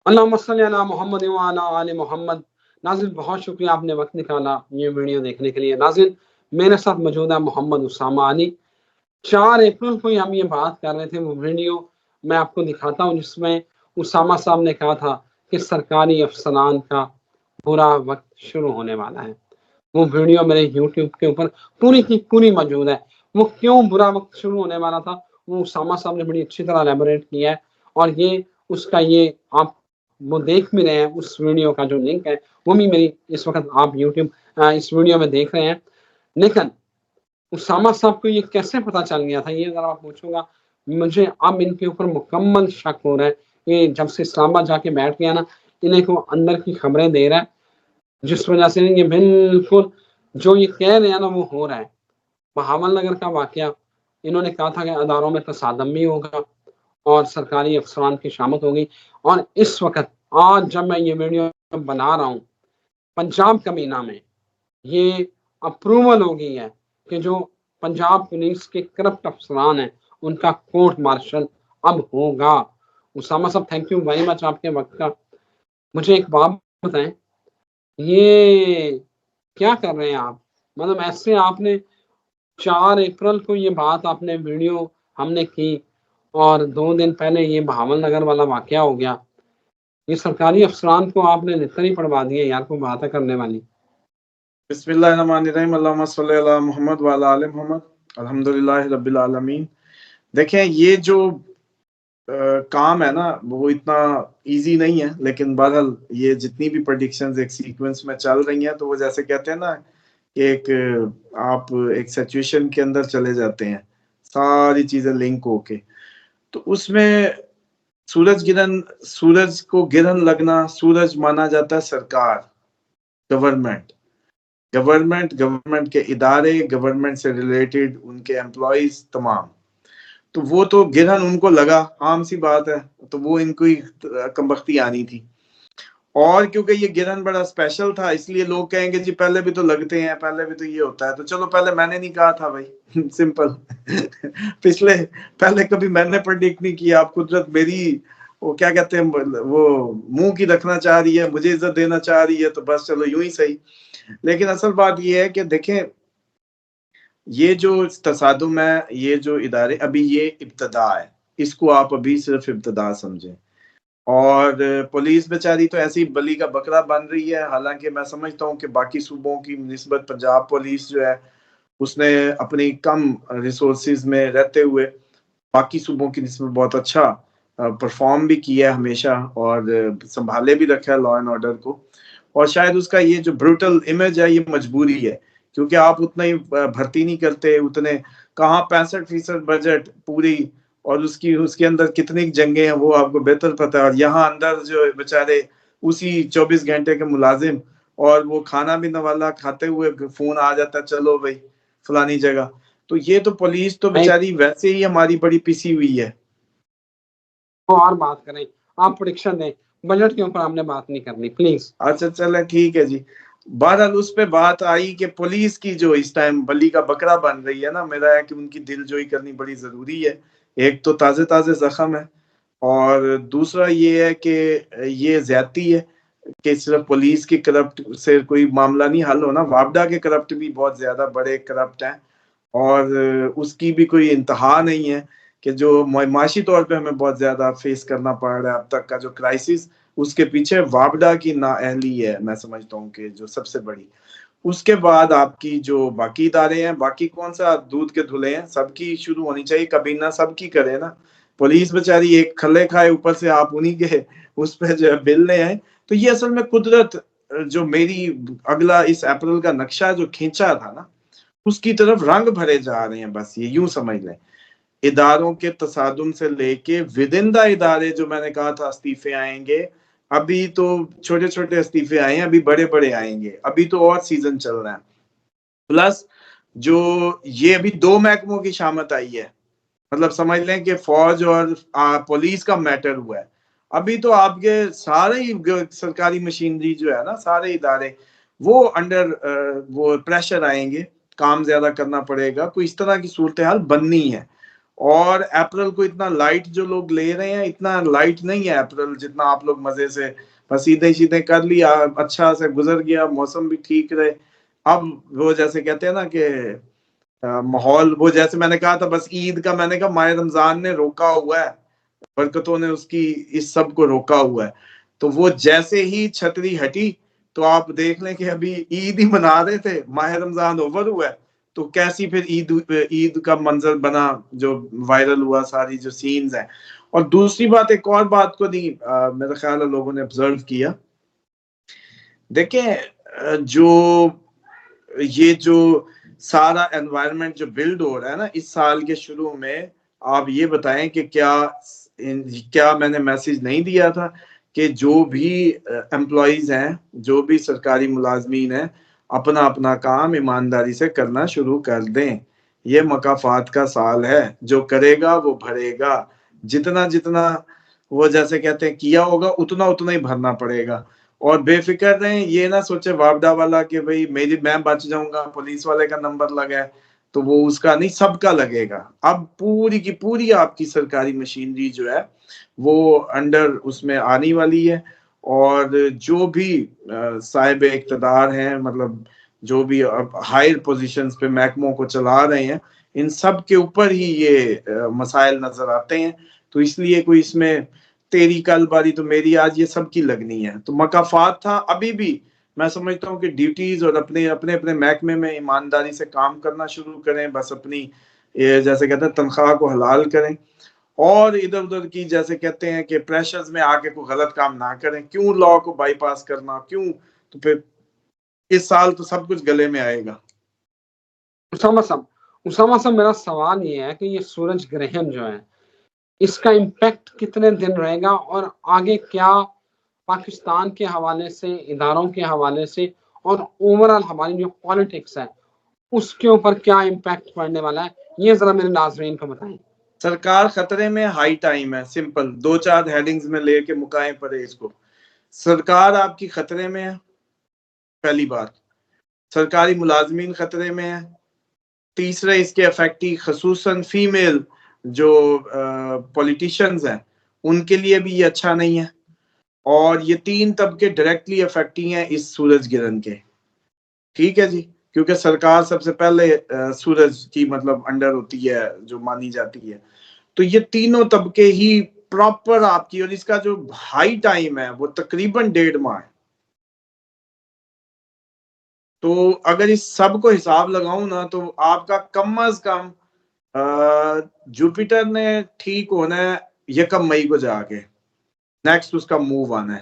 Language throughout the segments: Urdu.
اللہم صلی علی محمد وعلی آل محمد۔ ناظرین بہت شکریہ آپ نے وقت نکالا یہ ویڈیو دیکھنے کے لیے۔ ناظرین میرے ساتھ موجود ہے محمد اسامہ علی۔ 4 اپریل کو ہی ہم یہ بات کر رہے تھے، وہ ویڈیو میں آپ کو دکھاتا ہوں جس میں اسامہ صاحب نے کہا تھا کہ سرکاری افسران کا برا وقت شروع ہونے والا ہے۔ وہ ویڈیو میرے یوٹیوب کے اوپر پوری کی پوری موجود ہے۔ وہ کیوں برا وقت شروع ہونے والا تھا وہ اسامہ صاحب نے بڑی اچھی طرح ایلیبوریٹ کیا ہے، اور یہ اس کا یہ آپ وہ دیکھ بھی رہے ہیں، اس ویڈیو کا جو لنک ہے وہ بھی میری اس وقت آپ یوٹیوب اس ویڈیو میں دیکھ رہے ہیں۔ لیکن اسامہ صاحب کو یہ کیسے پتا چل گیا تھا، یہ ذرا پوچھوں گا۔ مجھے اب ان کے اوپر مکمل شک ہو رہا ہے کہ جب سے اسلام آباد جا کے بیٹھ گیا نا، انہیں کو اندر کی خبریں دے رہا ہے، جس وجہ سے یہ بالکل جو یہ کہہ رہے ہیں نا وہ ہو رہا ہے۔ بہاول نگر کا واقعہ، انہوں نے کہا تھا کہ اداروں میں تصادم بھی ہوگا اور سرکاری افسران کی شامت ہوگی، اور اس وقت آج جب میں یہ ویڈیو بنا رہا ہوں پنجاب کمینہ میں یہ اپروول ہو گئی ہے کہ جو پنجاب پولیس کے کرپٹ افسران ہیں ان کا کورٹ مارشل اب ہوگا۔ اسامہ صاحب تھینک یو ویری مچ آپ کے وقت کا۔ مجھے ایک بات بتائیں، یہ کیا کر رہے ہیں آپ؟ مطلب ایسے آپ نے 4 اپریل کو یہ بات آپ نے ویڈیو ہم نے کی اور 2 دن پہلے یہ بہاول نگر والا واقعہ ہو گیا، یہ سرکاری افسران کو آپ نے نتر ہی پڑوا دیا یار، کو باتیں کرنے والی۔ بسم اللہ الرحمن الرحیم، اللہم صلی علی محمد وعلی آل محمد، الحمدللہ رب العالمین۔ دیکھیں یہ جو کام ہے نا وہ اتنا ایزی نہیں ہے، لیکن بہرحال یہ جتنی بھی پریڈکشنز ایک سیکوینس میں چل رہی ہیں تو وہ جیسے کہتے ہیں نا کہ آپ ایک سچویشن کے اندر چلے جاتے ہیں ساری چیزیں لنک ہو کے، تو اس میں سورج کو گرہن لگنا، سورج مانا جاتا ہے سرکار، گورنمنٹ کے ادارے، گورنمنٹ سے ریلیٹڈ ان کے امپلائیز تمام، تو وہ تو گرہن ان کو لگا، عام سی بات ہے، تو وہ ان کو کمبختی آنی تھی۔ اور کیونکہ یہ گرہن بڑا اسپیشل تھا اس لیے لوگ کہیں گے جی پہلے بھی تو لگتے ہیں، پہلے بھی تو یہ ہوتا ہے، تو چلو پہلے میں نے نہیں کہا تھا بھائی سمپل پہلے کبھی میں نے پریڈکٹ نہیں کیا، اب قدرت میری وہ کیا کہتے ہیں وہ منہ کی رکھنا چاہ رہی ہے، مجھے عزت دینا چاہ رہی ہے، تو بس چلو یوں ہی صحیح۔ لیکن اصل بات یہ ہے کہ دیکھیں یہ جو تصادم ہے، یہ جو ادارے، ابھی یہ ابتدا ہے، اس کو آپ ابھی صرف ابتدا سمجھیں، اور پولیس بیچاری تو ایسی بلی کا بکرا بن رہی ہے۔ حالانکہ میں سمجھتا ہوں کہ باقی صوبوں کی نسبت پنجاب پولیس جو ہے اس نے اپنی کم ریسورسز میں رہتے ہوئے باقی صوبوں کی نسبت بہت اچھا پرفارم بھی کیا ہے ہمیشہ، اور سنبھالے بھی رکھا ہے لا اینڈ آرڈر کو، اور شاید اس کا یہ جو بروٹل امیج ہے یہ مجبوری ہے، کیونکہ آپ اتنا ہی بھرتی نہیں کرتے، اتنے کہاں 65% بجٹ پوری، اور اس کے اندر کتنی جنگیں ہیں وہ آپ کو بہتر پتہ ہے، اور یہاں اندر جو بیچارے اسی 24 گھنٹے کے ملازم، اور وہ کھانا بھی نوالا کھاتے ہوئے فون آ جاتا ہے چلو بھائی فلانی جگہ، تو یہ تو پولیس تو بیچاری ویسے ہی ہماری بڑی پسی ہوئی ہے۔ اور بات کریں، آپ پریڈکشن دیں، بجٹ کے اوپر ہم نے بات نہیں کرنی پلیز۔ اچھا چلیں ٹھیک ہے جی۔ بہرحال اس پہ بات آئی کہ پولیس کی جو اس ٹائم بلی کا بکرا بن رہی ہے نا، میرا ہے کہ ان کی دل جوئی کرنی بڑی ضروری ہے۔ ایک تو تازے زخم ہے، اور دوسرا یہ ہے کہ یہ زیادتی ہے کہ صرف پولیس کی کرپٹ سے کوئی معاملہ نہیں حل ہونا، وابڈا کے کرپٹ بھی بہت زیادہ بڑے کرپٹ ہیں، اور اس کی بھی کوئی انتہا نہیں ہے کہ جو معاشی طور پہ ہمیں بہت زیادہ فیس کرنا پڑ رہا ہے اب تک کا جو کرائسس، اس کے پیچھے وابڈا کی نااہلی ہے، میں سمجھتا ہوں کہ جو سب سے بڑی۔ اس کے بعد آپ کی جو باقی ادارے ہیں، باقی کون سا دودھ کے دھلے ہیں، سب کی شروع ہونی چاہیے، کبینہ سب کی کرے نا۔ پولیس بیچاری ایک کھلے کھائے، اوپر سے آپ انہی کے اس پہ جو ہے بل لے آئے، تو یہ اصل میں قدرت جو میری اگلا اس اپریل کا نقشہ جو کھینچا تھا نا، اس کی طرف رنگ بھرے جا رہے ہیں، بس یہ یوں سمجھ لیں۔ اداروں کے تصادم سے لے کے ودندہ ادارے جو میں نے کہا تھا استعفے آئیں گے، ابھی تو چھوٹے استعفے آئے ہیں، ابھی بڑے آئیں گے، ابھی تو اور سیزن چل رہا ہے۔ پلس جو یہ ابھی 2 محکموں کی شامت آئی ہے، مطلب سمجھ لیں کہ فوج اور پولیس کا میٹر ہوا ہے، ابھی تو آپ کے سارے سرکاری مشینری جو ہے نا، سارے ادارے وہ انڈر وہ پریشر آئیں گے، کام زیادہ کرنا پڑے گا، کوئی اس طرح کی صورتحال بننی ہے۔ اور اپریل کو اتنا لائٹ جو لوگ لے رہے ہیں اتنا لائٹ نہیں ہے اپریل جتنا آپ لوگ مزے سے بس عیدیں کر لیا اچھا سے گزر گیا موسم بھی ٹھیک رہے. اب وہ جیسے کہتے ہیں نا کہ ماحول وہ جیسے میں نے کہا تھا بس عید کا میں نے کہا ماہ رمضان نے روکا ہوا ہے برکتوں نے اس کی اس سب کو روکا ہوا ہے. تو وہ جیسے ہی چھتری ہٹی تو آپ دیکھ لیں کہ ابھی عید ہی منا رہے تھے ماہ رمضان اوور ہوا ہے تو کیسی پھر عید کا منظر بنا جو وائرل ہوا ساری جو سینز ہیں. اور دوسری بات ایک اور بات کو نہیں میرا خیال ہے لوگوں نے آبزرو کیا دیکھیں جو یہ جو سارا انوائرمنٹ جو بلڈ ہو رہا ہے نا اس سال کے شروع میں آپ یہ بتائیں کہ کیا میں نے میسج نہیں دیا تھا کہ جو بھی امپلائیز ہیں جو بھی سرکاری ملازمین ہیں اپنا اپنا کام ایمانداری سے کرنا شروع کر دیں. یہ مکافات کا سال ہے جو کرے گا وہ بھرے گا جتنا وہ جیسے کہتے ہیں کیا ہوگا اتنا ہی بھرنا پڑے گا. اور بے فکر رہیں یہ نہ سوچے وابڈا والا کہ بھئی میں بچ جاؤں گا پولیس والے کا نمبر لگا ہے تو وہ اس کا نہیں سب کا لگے گا. اب پوری کی پوری آپ کی سرکاری مشینری جو ہے وہ انڈر اس میں آنے والی ہے اور جو بھی صاحب اقتدار ہیں مطلب جو بھی ہائر پوزیشنز پہ محکموں کو چلا رہے ہیں ان سب کے اوپر ہی یہ مسائل نظر آتے ہیں. تو اس لیے کوئی اس میں تیری کل باری تو میری آج یہ سب کی لگنی ہے. تو مکافات تھا ابھی بھی میں سمجھتا ہوں کہ ڈیوٹیز اور اپنے محکمے میں ایمانداری سے کام کرنا شروع کریں بس اپنی جیسے کہتے ہیں تنخواہ کو حلال کریں اور ادھر ادھر کی جیسے کہتے ہیں کہ پریشرز میں آ کے کوئی غلط کام نہ کریں. کیوں لا کو بائی پاس کرنا کیوں تو پھر اس سال تو سب کچھ گلے میں آئے گا. اسامہ صاحب میرا سوال یہ ہے کہ یہ سورج گرہن جو ہے اس کا امپیکٹ کتنے دن رہے گا اور آگے کیا پاکستان کے حوالے سے اداروں کے حوالے سے اور اوورآل ہماری جو پالیٹکس ہے اس کے اوپر کیا امپیکٹ پڑنے والا ہے یہ ذرا میرے ناظرین کو بتائیں. سرکار خطرے میں ہائی ٹائم ہے سمپل 2-4 ہیڈنگز میں لے کے مکائیں پڑے اس کو. سرکار آپ کی خطرے میں ہے پہلی بات. سرکاری ملازمین خطرے میں ہے. تیسرے اس کے افیکٹی خصوصاً فیمیل جو پولیٹیشنز ہیں ان کے لیے بھی یہ اچھا نہیں ہے. اور یہ 3 طبقے ڈائریکٹلی افیکٹی ہیں اس سورج گرہن کے. ٹھیک ہے جی کیونکہ سرکار سب سے پہلے سورج کی مطلب انڈر ہوتی ہے جو مانی جاتی ہے. تو یہ تینوں طبقے ہی پراپر آپ کی اور اس کا جو ہائی ٹائم ہے وہ تقریباً 1.5 ماہ ہے. تو اگر اس سب کو حساب لگاؤں نا تو آپ کا کم از کم جوپیٹر نے ٹھیک ہونا ہے 1 مئی کو جا کے نیکسٹ اس کا موو آنا ہے.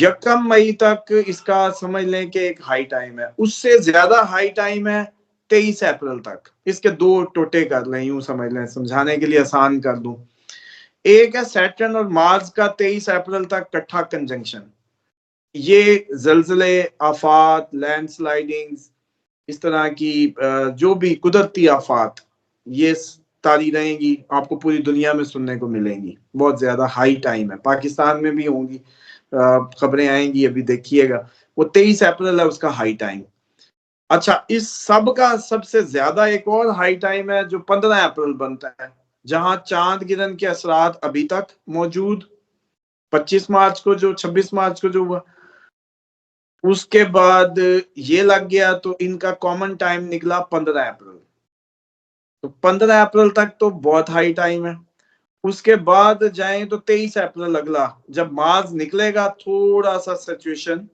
1 مئی تک اس کا سمجھ لیں کہ ایک ہائی ٹائم ہے. اس سے زیادہ ہائی ٹائم ہے 23 اپریل تک. اس کے 2 ٹوٹے کر لیں یوں سمجھ لیں سمجھانے کے لیے آسان کر دوں. ایک ہے سیٹرن اور مارس کا 23 اپریل تک کٹھا کنجنکشن. یہ زلزلے آفات لینڈ سلائیڈنگز اس طرح کی جو بھی قدرتی آفات یہ تاری رہیں گی آپ کو پوری دنیا میں سننے کو ملیں گی. بہت زیادہ ہائی ٹائم ہے پاکستان میں بھی ہوں گی خبریں آئیں گی ابھی دیکھیے گا. وہ 23 اپریل ہے اس کا ہائی ٹائم. اچھا اس سب کا سب سے زیادہ ایک اور ہائی ٹائم ہے جو 15 اپریل بنتا ہے جہاں چاند گرہن کے اثرات ابھی تک موجود 25 مارچ کو جو 26 مارچ کو جو ہوا اس کے بعد یہ لگ گیا تو ان کا کامن ٹائم نکلا 15 اپریل. تو 15 اپریل تک تو بہت ہائی ٹائم ہے. اس کے بعد جائیں تو 23 اپریل اگلا جب مارس نکلے گا تھوڑا سا سچویشن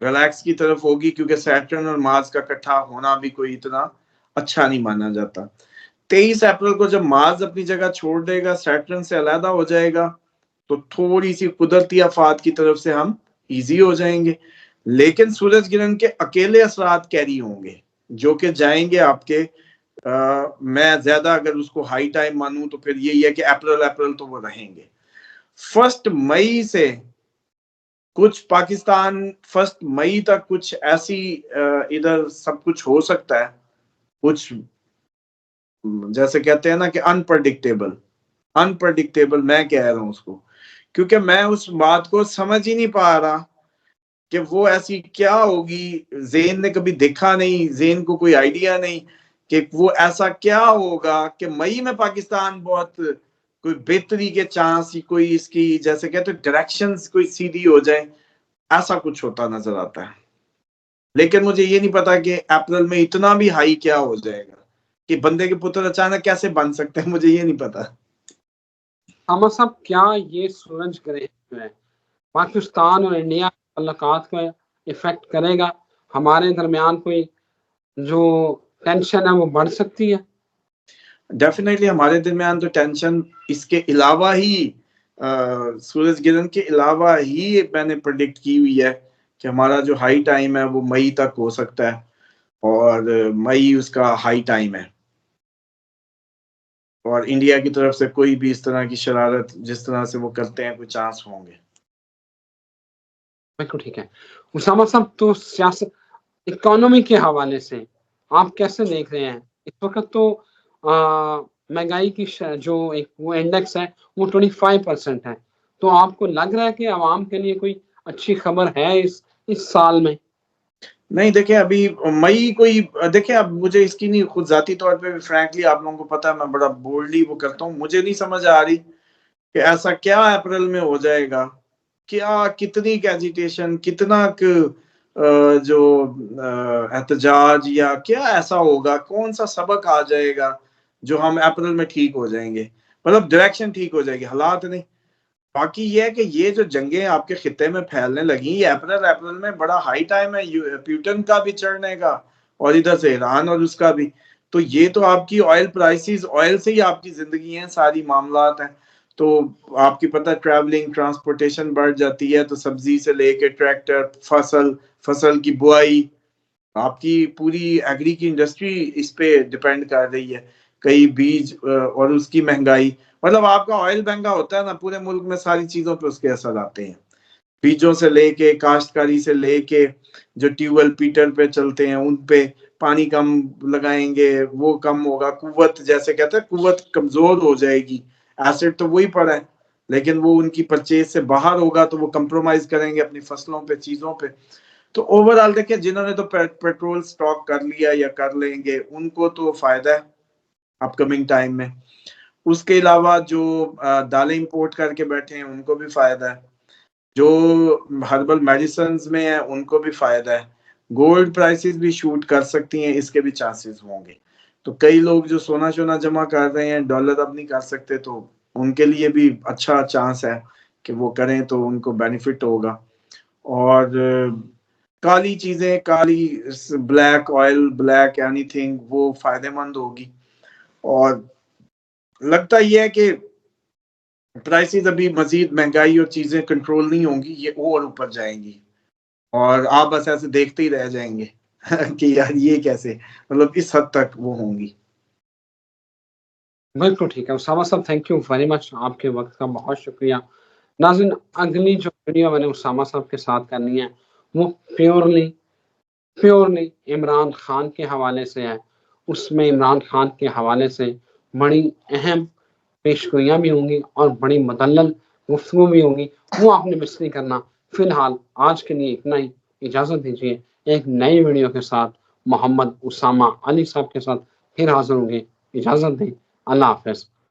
ریلیکس کی طرف ہوگی کیونکہ سیٹرن اور مارس کا اکٹھا ہونا بھی کوئی اتنا اچھا نہیں مانا جاتا. 23 اپریل کو جب مارس اپنی جگہ چھوڑ دے گا سیٹرن سے علیحدہ ہو جائے گا تو تھوڑی سی قدرتی آفات کی طرف سے ہم ایزی ہو جائیں گے. لیکن سورج گرہن کے اکیلے اثرات کیری ہوں گے جو کہ جائیں گے آپ کے میں زیادہ اگر اس کو ہائی ٹائم مانوں تو پھر یہی ہے کہ اپریل تو وہ رہیں گے. 1 مئی سے کچھ پاکستان 1 مئی تک کچھ ایسی ادھر سب کچھ ہو سکتا ہے کچھ جیسے کہتے ہیں نا کہ انپرڈکٹیبل میں کہہ رہا ہوں اس کو کیونکہ میں اس بات کو سمجھ ہی نہیں پا رہا کہ وہ ایسی کیا ہوگی. ذہن نے کبھی دیکھا نہیں ذہن کو کوئی آئیڈیا نہیں کہ وہ ایسا کیا ہوگا کہ مئی میں پاکستان بہت کوئی بہتری کے چانس، کوئی اس کی جیسے کہتے ڈائریکشنز کوئی سیدھی ہو جائے، ایسا کچھ ہوتا نظر آتا ہے. لیکن مجھے یہ نہیں پتا کہ اپریل میں اتنا بھی ہائی کیا ہو جائے گا کہ بندے کے پتر اچانک کیسے بن سکتے ہیں، مجھے یہ نہیں پتا. اسامہ صاحب، کیا یہ سورج گرہن جو ہے پاکستان اور انڈیا کے تعلقات کو افیکٹ کرے گا؟ ہمارے درمیان کوئی جو ٹینشن ہے وہ بڑھ سکتی ہے؟ ڈیفینیٹلی ہمارے درمیان تو ٹینشن اس کے علاوہ ہی سورج گرہن کے علاوہ ہی میں نے پریڈکٹ کی ہوئی ہے کہ ہمارا جو ہائی ٹائم ہے وہ مئی تک ہو سکتا ہے، اور مئی اس کا ہائی ٹائم ہے، اور انڈیا کی طرف سے کوئی بھی اس طرح کی شرارت جس طرح سے وہ کرتے ہیں کوئی چانس ہوں گے. بالکل ٹھیک ہے اسامہ صاحب. تو سیاست اکانومی کے حوالے سے آپ کیسے دیکھ رہے ہیں؟ اس وقت تو مہنگائی کی جو ایک وہ انڈیکس ہے وہ 25% ہے. تو آپ کو لگ رہا ہے کہ عوام کے لیے کوئی اچھی خبر ہے اس سال میں؟ نہیں دیکھیں، ابھی مئی کوئی دیکھیں، اب مجھے اس کی نہیں، خود ذاتی طور پہ فرینکلی آپ لوگوں کو پتا ہے میں بڑا بولڈلی وہ کرتا ہوں، مجھے نہیں سمجھ آ رہی کہ ایسا کیا اپریل میں ہو جائے گا، کیا کتنی ایجیٹیشن، کتنا جو احتجاج یا کیا ایسا ہوگا، کون سا سبق آ جائے گا جو ہم اپریل میں ٹھیک ہو جائیں گے، مطلب ڈائریکشن ٹھیک ہو جائے گی، حالات نہیں. باقی یہ ہے کہ یہ جو جنگیں آپ کے خطے میں پھیلنے لگیں، یہ اپریل میں بڑا ہائی ٹائم ہے پیوٹن کا بھی چڑھنے کا، اور ادھر سے ایران اور اس کا بھی. تو یہ تو آپ کی آئل پرائسز، آئل سے ہی آپ کی زندگی ہیں، ساری معاملات ہیں. تو آپ کی پتہ ٹریولنگ ٹرانسپورٹیشن بڑھ جاتی ہے، تو سبزی سے لے کے ٹریکٹر، فصل کی بوائی، آپ کی پوری ایگری کی انڈسٹری اس پہ ڈیپینڈ کر رہی ہے. کئی بیج اور اس کی مہنگائی، مطلب آپ کا آئل مہنگا ہوتا ہے نا، پورے ملک میں ساری چیزوں پہ اس کے اثر آتے ہیں، بیجوں سے لے کے کاشتکاری سے لے کے جو ٹیوب ویل پیٹر پہ چلتے ہیں ان پہ پانی کم لگائیں گے وہ کم ہوگا، قوت جیسے کہتے ہیں قوت کمزور ہو جائے گی. ایسڈ تو وہی پڑا ہے، لیکن وہ ان کی پرچیز سے باہر ہوگا تو وہ کمپرومائز کریں گے اپنی فصلوں پہ، چیزوں پہ. تو اوور آل دیکھیں، جنہوں نے تو پیٹرول سٹاک کر لیا یا کر لیں گے ان کو تو فائدہ ہے اپ کمنگ ٹائم میں. اس کے علاوہ جو دالیں امپورٹ کر کے بیٹھے ہیں ان کو بھی فائدہ ہے، جو ہربل میڈیسنز میں ہیں ان کو بھی فائدہ ہے. گولڈ پرائسز بھی شوٹ کر سکتی ہیں، اس کے بھی چانسز ہوں گے. تو کئی لوگ جو سونا جمع کر رہے ہیں، ڈالر اب نہیں کر سکتے، تو ان کے لیے بھی اچھا چانس ہے کہ وہ کریں تو ان کو بینیفٹ ہوگا. اور کالی چیزیں، کالی black oil, black anything, وہ فائدہ مند ہوگی. اور لگتا یہ ہے کہ پرائسز ابھی مزید مہنگائی اور چیزیں کنٹرول نہیں ہوں گی، یہ اور اوپر جائیں گی، اور آپ بس ایسے دیکھتے ہی رہ جائیں گے کہ یار یہ کیسے، مطلب اس حد تک وہ ہوں گی. بالکل ٹھیک ہے اسامہ صاحب، تھینک یو ویری مچ، آپ کے وقت کا بہت شکریہ. ناظرین، اگلی جو ویڈیو میں نے اسامہ صاحب کے ساتھ کرنی ہے وہ پیورلی عمران خان کے حوالے سے ہے. اس میں عمران خان کے حوالے سے بڑی اہم پیشگوئیاں بھی ہوں گی اور بڑی مدلل گفتگو بھی ہوں گی، وہ آپ نے مس نہیں کرنا. فی الحال آج کے لیے اتنا ہی، اجازت دیجیے. ایک نئی ویڈیو کے ساتھ محمد اسامہ علی صاحب کے ساتھ پھر حاضر ہوں گے. اجازت دیں، اللہ حافظ.